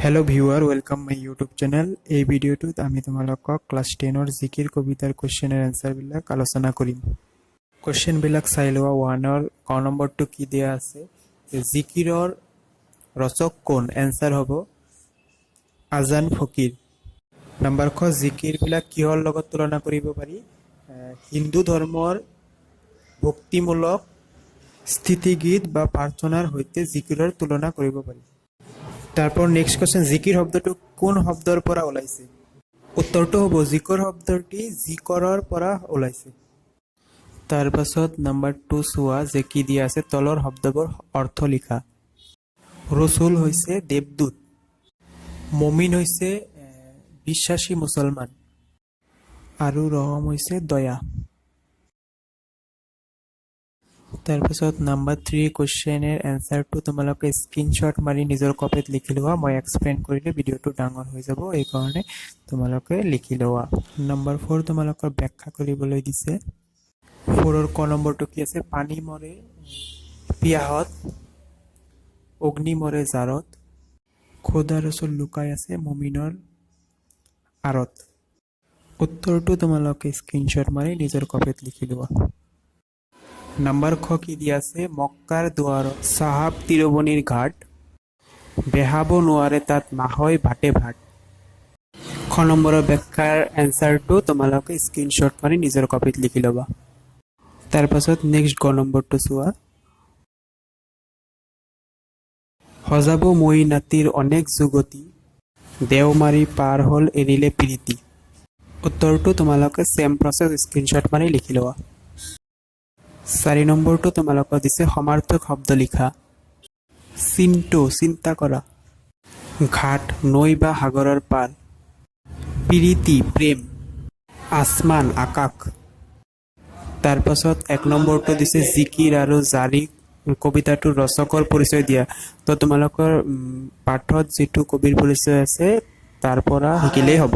Hello viewer welcome my YouTube channel. এই ভিডিওটোত আমি তোমালোকক ক্লাস 10 ৰ জিকিৰ কবিতাৰ কোৱেশ্চন এৰ আনসাৰ বিলাক আলোচনা কৰিম। কোৱেশ্চন বিলাক চাই লোৱা। 1 ৰ ক নম্বৰটো কি দিয়া আছে, জিকিৰৰ ৰচক কোন? এনসাৰ হ'ব আজান ফকিৰ। নম্বৰ খ, জিকিৰ বিলাক কিহৰ লগত তুলনা কৰিব পাৰি? হিন্দু ধৰ্মৰ ভক্তিমূলক স্থিতিগীত বা প্ৰাৰ্থনাৰ সৈতে জিকিৰৰ তুলনা কৰিব পাৰি। তাৰপৰ নেক্সট কোশ্চেন, জিকিৰ শব্দটো কোন শব্দৰ পৰা ওলাইছে? উত্তৰটো হ'ব জিকৰ শব্দটি জিকৰৰ পৰা ওলাইছে। তাৰ পাছত নাম্বাৰ 2 চোৱা যে কি দিয়া আছে, তলৰ শব্দবোৰ অৰ্থ লিখা। ৰসুল হৈছে দেৱদূত, মমিন হৈছে বিশ্বাসী মুছলমান, আৰু ৰহম হৈছে দয়া। তাৰপিছত নাম্বাৰ 3 কোৱেশ্চনেৰ এনসাৰটো তোমালোকে স্ক্ৰীনশ্বট মাৰি নিজৰ কপিত লিখি লোৱা। মই এক্সপ্লেইন কৰিলে ভিডিঅ'টো ডাঙৰ হৈ যাব, এই কাৰণে তোমালোকে লিখি লোৱা। নাম্বাৰ 4 তোমালোকৰ ব্যাখ্যা কৰিবলৈ দিছে। 4 ৰ ক নম্বৰটো কি আছে? পানী মৰে পিয়াহত, অগ্নি মৰে জাৰত, খোদা ৰসুল লুকাই আছে মুমিনৰ আৰত। উত্তৰটো তোমালোকে স্ক্ৰীনশ্বট মাৰি নিজৰ কপিত লিখি লোৱা। নাম্বাৰ খ কি দিয়া আছে? মক্কাৰ দুৱাৰত চাহাব তিৰবনিৰ ঘাট, বেহাব নোৱাৰে তাত মাহৈ ভাটে ভাট। খ নম্বৰৰ ব্যাখ্যাৰ এনসাৰটো তোমালোকে স্ক্ৰীনশ্বট মাৰি নিজৰ কপিত লিখি ল'বা। তাৰ পাছত নেক্সট গ নম্বৰটো চোৱা। সজাব মই নাতিৰ অনেক যুগতি, দেওমাৰি পাৰ হ'ল এৰিলে প্ৰীতি। উত্তৰটো তোমালোকে সেম প্ৰসেস স্ক্ৰীনশ্বট মাৰি লিখি লোৱা। 4 নম্বৰটো তোমালোকক দিছে সমাৰ্থক শব্দ লিখা। চিন্টো চিন্তা কৰা, ঘাট নৈ বা সাগৰৰ পাৰ, প্ৰীতি প্ৰেম, আসমান আকাশ। তাৰ পাছত 1 নম্বৰটো দিছে জিকিৰ আৰু জাৰি কবিতাটোৰ ৰচকৰ পৰিচয় দিয়া। তো তোমালোকৰ পাঠত যেটো কবিৰ পৰিচয় আছে তাৰ পৰা শিকিলেই হ'ব।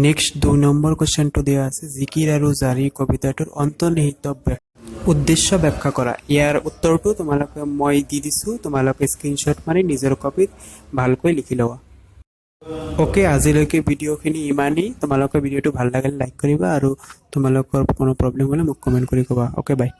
নেক্সট 2 নম্বৰ কোৱেশ্চনটো দিয়া আছে, জিকিৰ আৰু জাৰি কবিতাটোৰ অন্তৰ্নিহিত উদ্দেশ্য ব্যাখ্যা কৰা। ইয়াৰ উত্তৰটো তোমালোকে মই দি দিছো, তোমালোকে স্ক্ৰীনশ্বট মাৰি নিজৰ কপিত ভালকৈ লিখি লোৱা। ওকে, আজিলৈকে ভিডিঅ'খিনি ইমানেই। তোমালোকে ভিডিঅ'টো ভাল লাগিলে লাইক কৰিবা আৰু তোমালোকৰ কোনো প্ৰব্লেম হ'লে মোক কমেণ্ট কৰি ক'বা। ওকে, বাই।